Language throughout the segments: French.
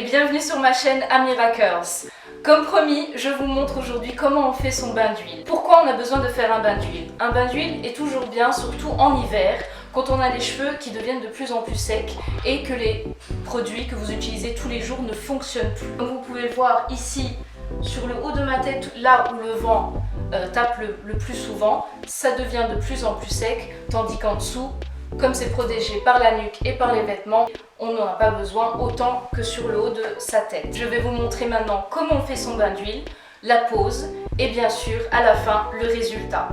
bienvenue sur ma chaîne Amira Curls. Comme promis, je vous montre aujourd'hui comment on fait son bain d'huile. Pourquoi on a besoin de faire un bain d'huile? Un bain d'huile est toujours bien, surtout en hiver, quand on a les cheveux qui deviennent de plus en plus secs et que les produits que vous utilisez tous les jours ne fonctionnent plus. Comme vous pouvez le voir ici, sur le haut de ma tête, là où le vent tape le plus souvent, ça devient de plus en plus sec, tandis qu'en dessous, comme c'est protégé par la nuque et par les vêtements, on n'en a pas besoin autant que sur le haut de sa tête. Je vais vous montrer maintenant comment on fait son bain d'huile, la pose et bien sûr à la fin le résultat.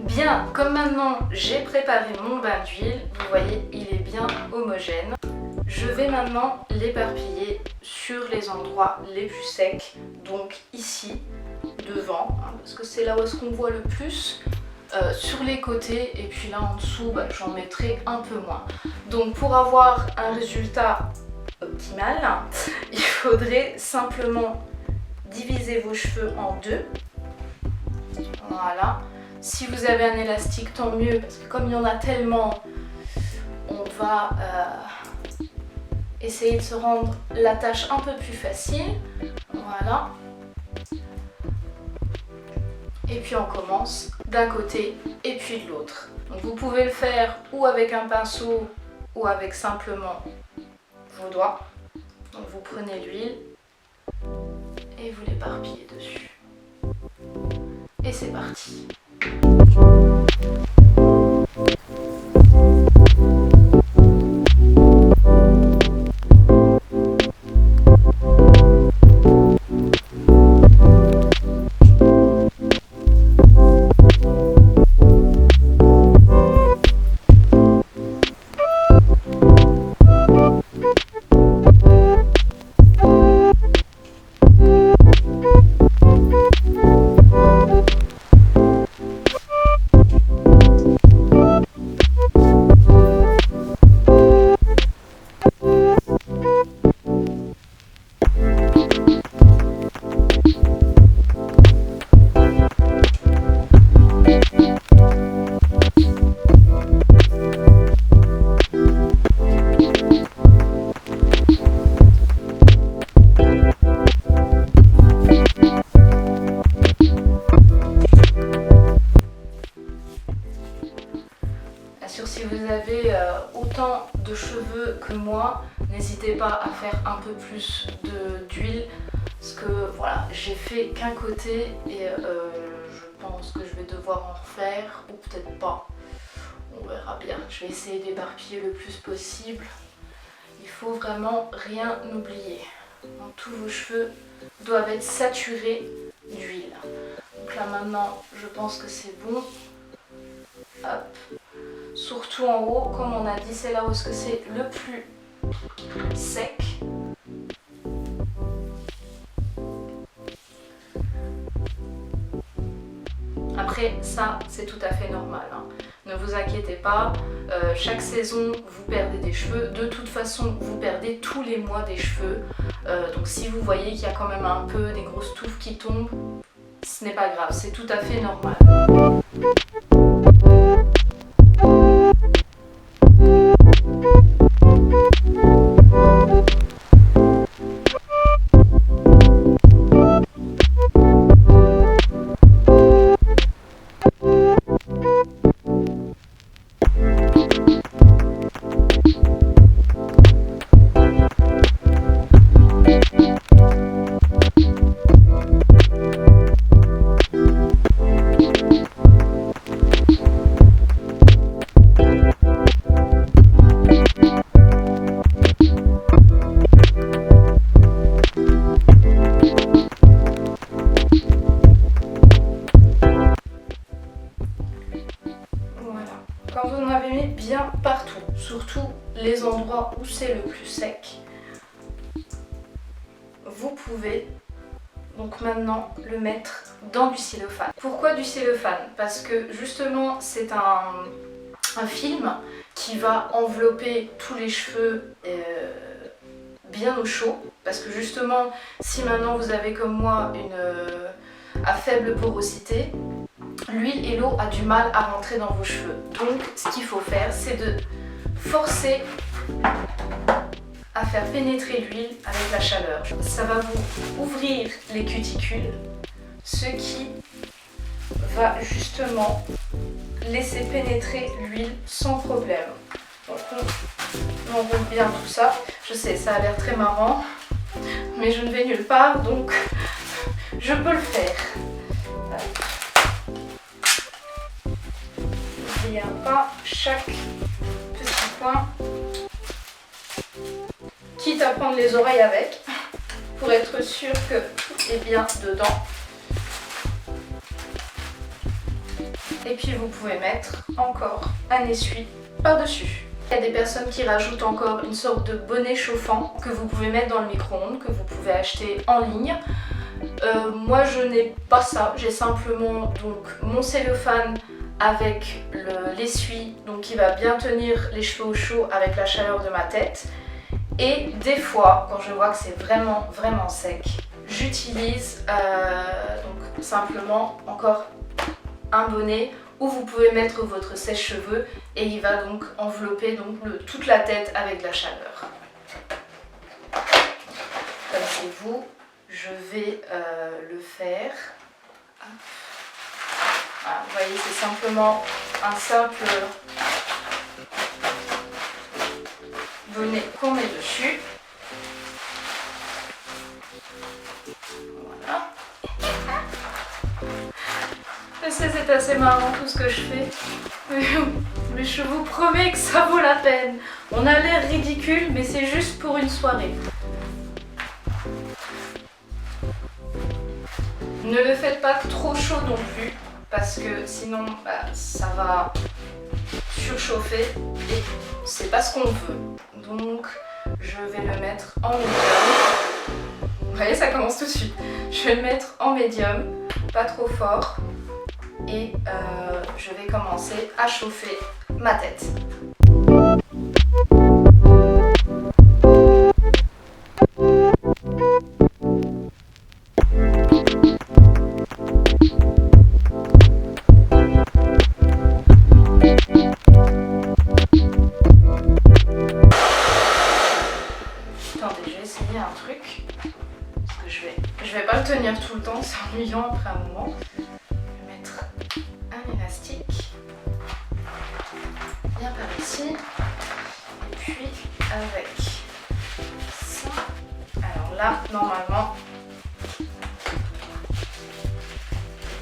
Bien, comme maintenant j'ai préparé mon bain d'huile, vous voyez il est bien homogène. Je vais maintenant l'éparpiller sur les endroits les plus secs, donc ici, devant, parce que c'est là où est-ce qu'on voit le plus, sur les côtés et puis là en dessous j'en mettrai un peu moins. Donc pour avoir un résultat optimal, il faudrait simplement diviser vos cheveux en deux, voilà. Si vous avez un élastique, tant mieux, parce que comme il y en a tellement, on va essayer de se rendre la tâche un peu plus facile. Voilà. Et puis on commence d'un côté et puis de l'autre. Donc vous pouvez le faire ou avec un pinceau ou avec simplement vos doigts. Donc vous prenez l'huile et vous l'éparpillez dessus. Et c'est parti. si vous avez autant de cheveux que moi, n'hésitez pas à faire un peu plus d'huile. Parce que voilà, j'ai fait qu'un côté et je pense que je vais devoir en refaire ou peut-être pas. On verra bien. Je vais essayer d'éparpiller le plus possible. Il faut vraiment rien oublier. Donc, tous vos cheveux doivent être saturés d'huile. Donc là maintenant, je pense que c'est bon. Hop. Surtout en haut, comme on a dit, c'est là où c'est le plus sec. Après, ça, c'est tout à fait normal, hein. Ne vous inquiétez pas, chaque saison, vous perdez des cheveux. De toute façon, vous perdez tous les mois des cheveux. Donc si vous voyez qu'il y a quand même un peu des grosses touffes qui tombent, ce n'est pas grave, c'est tout à fait normal. Quand vous en avez mis bien partout, surtout les endroits où c'est le plus sec, vous pouvez donc maintenant le mettre dans du cellophane. Pourquoi du cellophane? Parce que justement c'est un film qui va envelopper tous les cheveux bien au chaud. Parce que justement, si maintenant vous avez comme moi à faible porosité, l'huile et l'eau a du mal à rentrer dans vos cheveux. Donc ce qu'il faut faire, c'est de forcer à faire pénétrer l'huile avec la chaleur. Ça va vous ouvrir les cuticules, ce qui va justement laisser pénétrer l'huile sans problème. Donc on enroule bien tout ça. Je sais, ça a l'air très marrant, mais je ne vais nulle part, donc je peux le faire. N'oubliez pas chaque petit coin, quitte à prendre les oreilles avec, pour être sûr que tout est bien dedans. Et puis vous pouvez mettre encore un essuie par-dessus. Il y a des personnes qui rajoutent encore une sorte de bonnet chauffant que vous pouvez mettre dans le micro-ondes, que vous pouvez acheter en ligne. Moi je n'ai pas ça, j'ai simplement donc mon cellophane avec l'essuie, donc qui va bien tenir les cheveux au chaud avec la chaleur de ma tête. Et des fois, quand je vois que c'est vraiment sec, j'utilise donc simplement encore un bonnet où vous pouvez mettre votre sèche-cheveux et il va donc envelopper donc toute la tête avec de la chaleur. Comme c'est vous, je vais le faire. Voilà, vous voyez, c'est simplement un simple bonnet qu'on met dessus. Voilà. Je sais, c'est assez marrant tout ce que je fais, mais je vous promets que ça vaut la peine. On a l'air ridicule, mais c'est juste pour une soirée. Ne le faites pas trop chaud non plus, parce que sinon ça va surchauffer et c'est pas ce qu'on veut. Donc je vais le mettre en médium. Vous voyez, ça commence tout de suite. Je vais le mettre en médium, pas trop fort. Et je vais commencer à chauffer ma tête. Attendez, je vais essayer un truc. Parce que je vais pas le tenir tout le temps, c'est ennuyant après un moment. Un élastique bien par parti. Et puis avec ça, alors là, normalement, il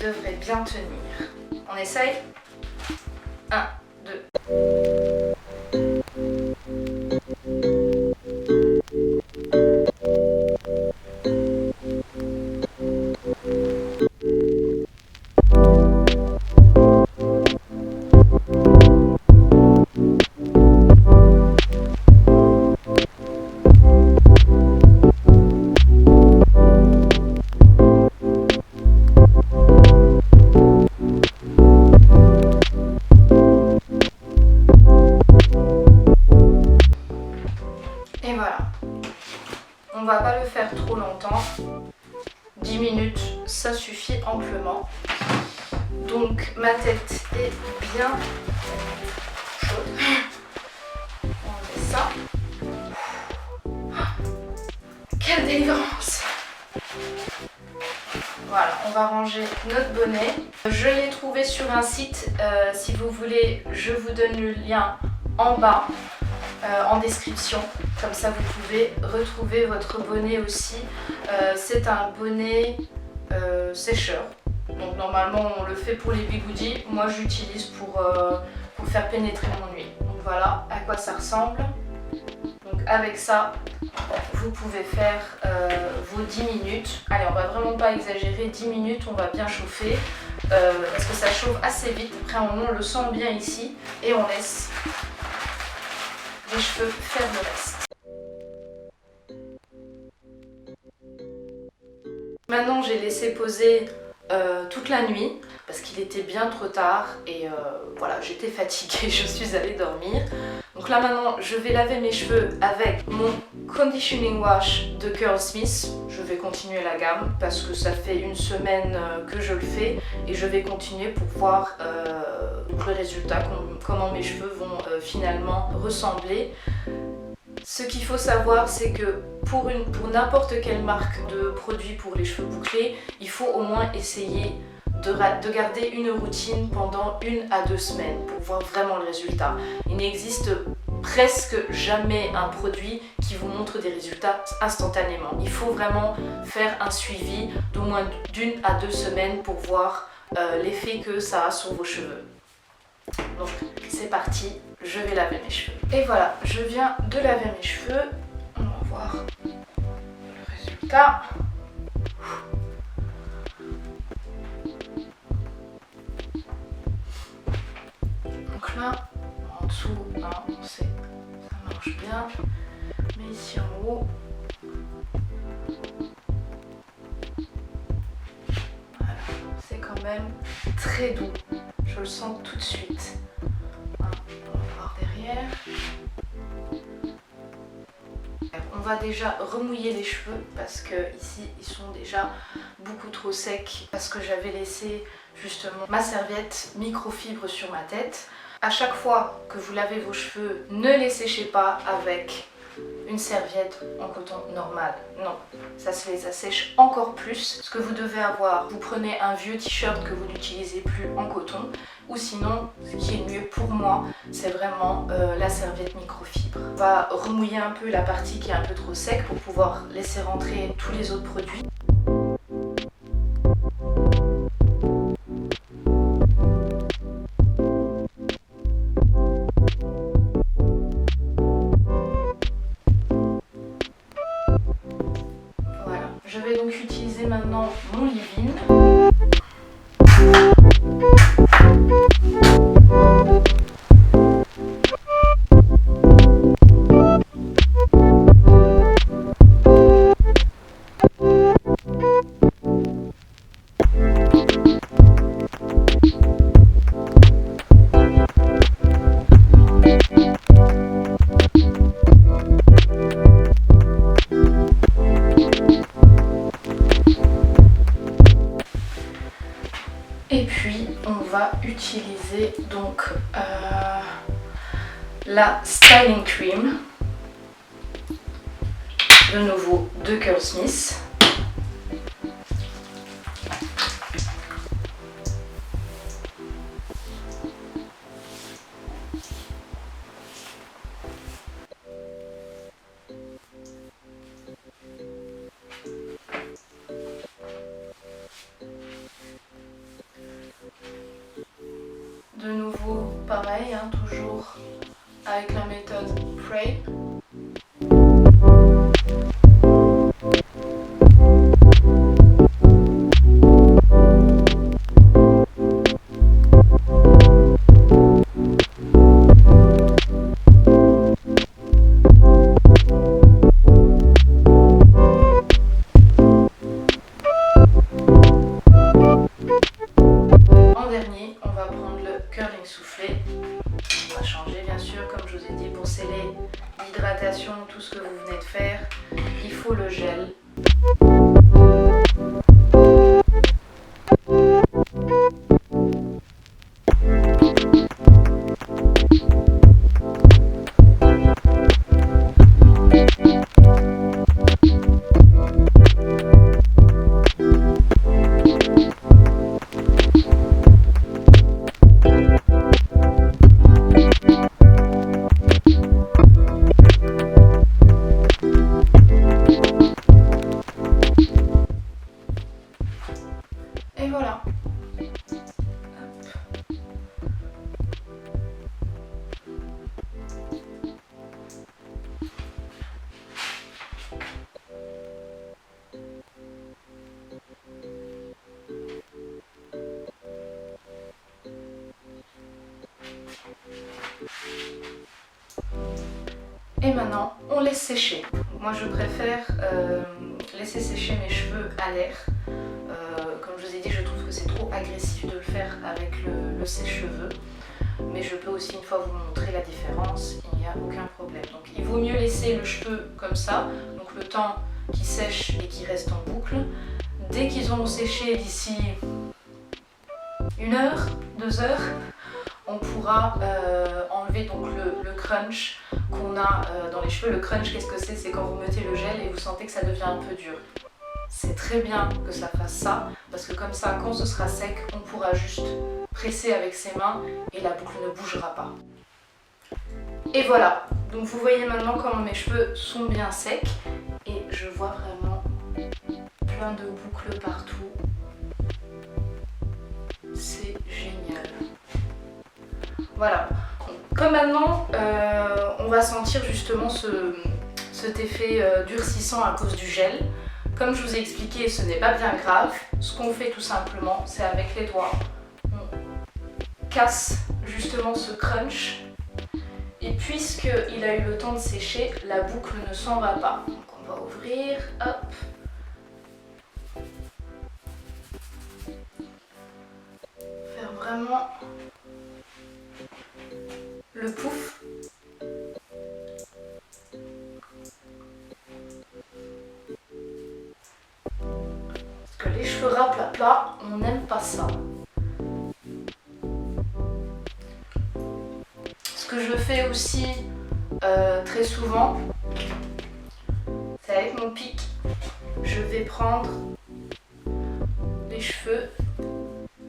devrait bien tenir. On essaye. 1, 2. Et voilà, on va pas le faire trop longtemps, 10 minutes ça suffit amplement. Donc ma tête est bien chaude, on met ça, quelle délivrance! Voilà, on va ranger notre bonnet. Je l'ai trouvé sur un site, si vous voulez je vous donne le lien en bas. En description, comme ça vous pouvez retrouver votre bonnet aussi. C'est un bonnet sécheur, donc normalement on le fait pour les bigoudis, moi j'utilise pour faire pénétrer mon huile. Donc voilà à quoi ça ressemble. Donc avec ça vous pouvez faire vos 10 minutes. Allez, on va vraiment pas exagérer, 10 minutes on va bien chauffer parce que ça chauffe assez vite. Après on le sent bien ici et on laisse les cheveux faire le reste. Maintenant j'ai laissé poser toute la nuit parce qu'il était bien trop tard et voilà, j'étais fatiguée, je suis allée dormir. Donc là maintenant je vais laver mes cheveux avec mon conditioning wash de Curlsmith. Je vais continuer la gamme parce que ça fait une semaine que je le fais et je vais continuer pour voir le résultat, comment mes cheveux vont finalement ressembler. Ce qu'il faut savoir, c'est que pour n'importe quelle marque de produit pour les cheveux bouclés, il faut au moins essayer de garder une routine pendant 1 à 2 semaines pour voir vraiment le résultat. Il n'existe presque jamais un produit qui vous montre des résultats instantanément. Il faut vraiment faire un suivi d'au moins d'1 à 2 semaines pour voir l'effet que ça a sur vos cheveux. Donc c'est parti, je vais laver mes cheveux. Et voilà, je viens de laver mes cheveux. On va voir le résultat. Donc là, en dessous, hein, on sait, ça marche bien. Mais ici en haut, voilà, c'est quand même très doux. Je le sens tout de suite. On va voir derrière. On va déjà remouiller les cheveux parce que ici ils sont déjà beaucoup trop secs parce que j'avais laissé justement ma serviette microfibre sur ma tête. À chaque fois que vous lavez vos cheveux, ne les séchez pas avec une serviette en coton normal. Non, ça se les assèche encore plus. Ce que vous devez avoir, vous prenez un vieux t-shirt que vous n'utilisez plus en coton, ou sinon, ce qui est mieux pour moi, c'est vraiment la serviette microfibre. On va remouiller un peu la partie qui est un peu trop sec pour pouvoir laisser rentrer tous les autres produits. Voilà, je vais donc utiliser maintenant mon leave-in. Et puis on va utiliser donc la styling cream, de nouveau de Curlsmith. De nouveau, pareil, hein, toujours avec la méthode Frame. En dernier, on va prendre le curling soufflé. On va changer bien sûr, comme je vous ai dit, pour sceller l'hydratation, tout ce que vous venez de faire, il faut le gel. Et voilà. Et maintenant, on laisse sécher. Moi, je préfère laisser sécher mes cheveux à l'air. Comme je vous ai dit, je trouve que c'est trop agressif de le faire avec le sèche-cheveux. Mais je peux aussi une fois vous montrer la différence, il n'y a aucun problème. Donc il vaut mieux laisser le cheveu comme ça, donc le temps qui sèche et qui reste en boucle. Dès qu'ils auront séché d'ici 1 heure, 2 heures, on pourra enlever donc le crunch qu'on a dans les cheveux. Le crunch, qu'est-ce que c'est? C'est quand vous mettez le gel et vous sentez que ça devient un peu dur. C'est très bien que ça fasse ça, parce que comme ça, quand ce sera sec, on pourra juste presser avec ses mains et la boucle ne bougera pas. Et voilà, donc vous voyez maintenant comment mes cheveux sont bien secs et je vois vraiment plein de boucles partout. C'est génial. Voilà, comme maintenant on va sentir justement cet effet durcissant à cause du gel. Comme je vous ai expliqué, ce n'est pas bien grave. Ce qu'on fait tout simplement, c'est avec les doigts, on casse justement ce crunch. Et puisqu'il a eu le temps de sécher, la boucle ne s'en va pas. Donc on va ouvrir, hop. Faire vraiment le pouf. Parce que les cheveux raplapla, on n'aime pas ça. Ce que je fais aussi très souvent, c'est avec mon pic, je vais prendre les cheveux,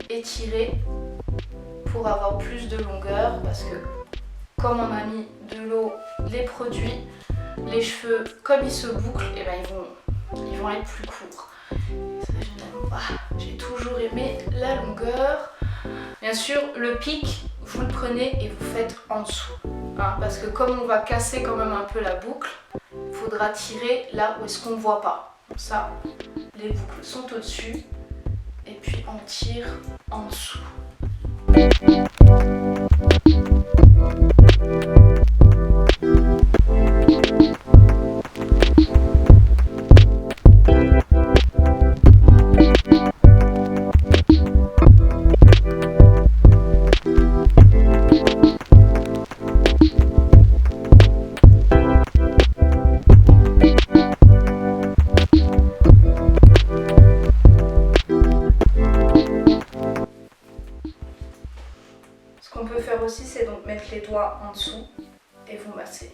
étirer pour avoir plus de longueur, parce que comme on a mis de l'eau, les produits, les cheveux, comme ils se bouclent, et ben ils vont être plus courts. Ça, je n'aime pas. J'ai toujours aimé la longueur. Bien sûr, le pic, vous le prenez et vous faites en dessous. Hein, parce que comme on va casser quand même un peu la boucle, il faudra tirer là où est-ce qu'on ne voit pas. Comme ça, les boucles sont au-dessus. Et puis on tire en dessous. Ce qu'on peut faire aussi, c'est donc mettre les doigts en dessous et vous masser.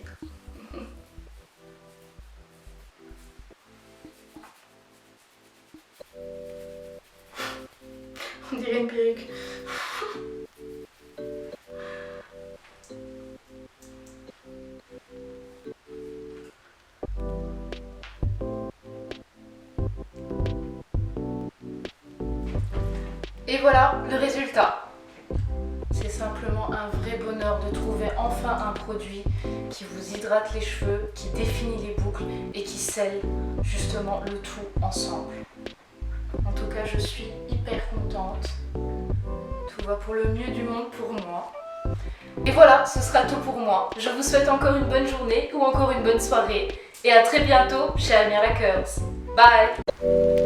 On dirait une perruque. Et voilà le résultat. C'est simple simplement un vrai bonheur de trouver enfin un produit qui vous hydrate les cheveux, qui définit les boucles et qui scelle justement le tout ensemble. En tout cas, je suis hyper contente. Tout va pour le mieux du monde pour moi. Et voilà, ce sera tout pour moi. Je vous souhaite encore une bonne journée ou encore une bonne soirée. Et à très bientôt chez Amira Curls. Bye!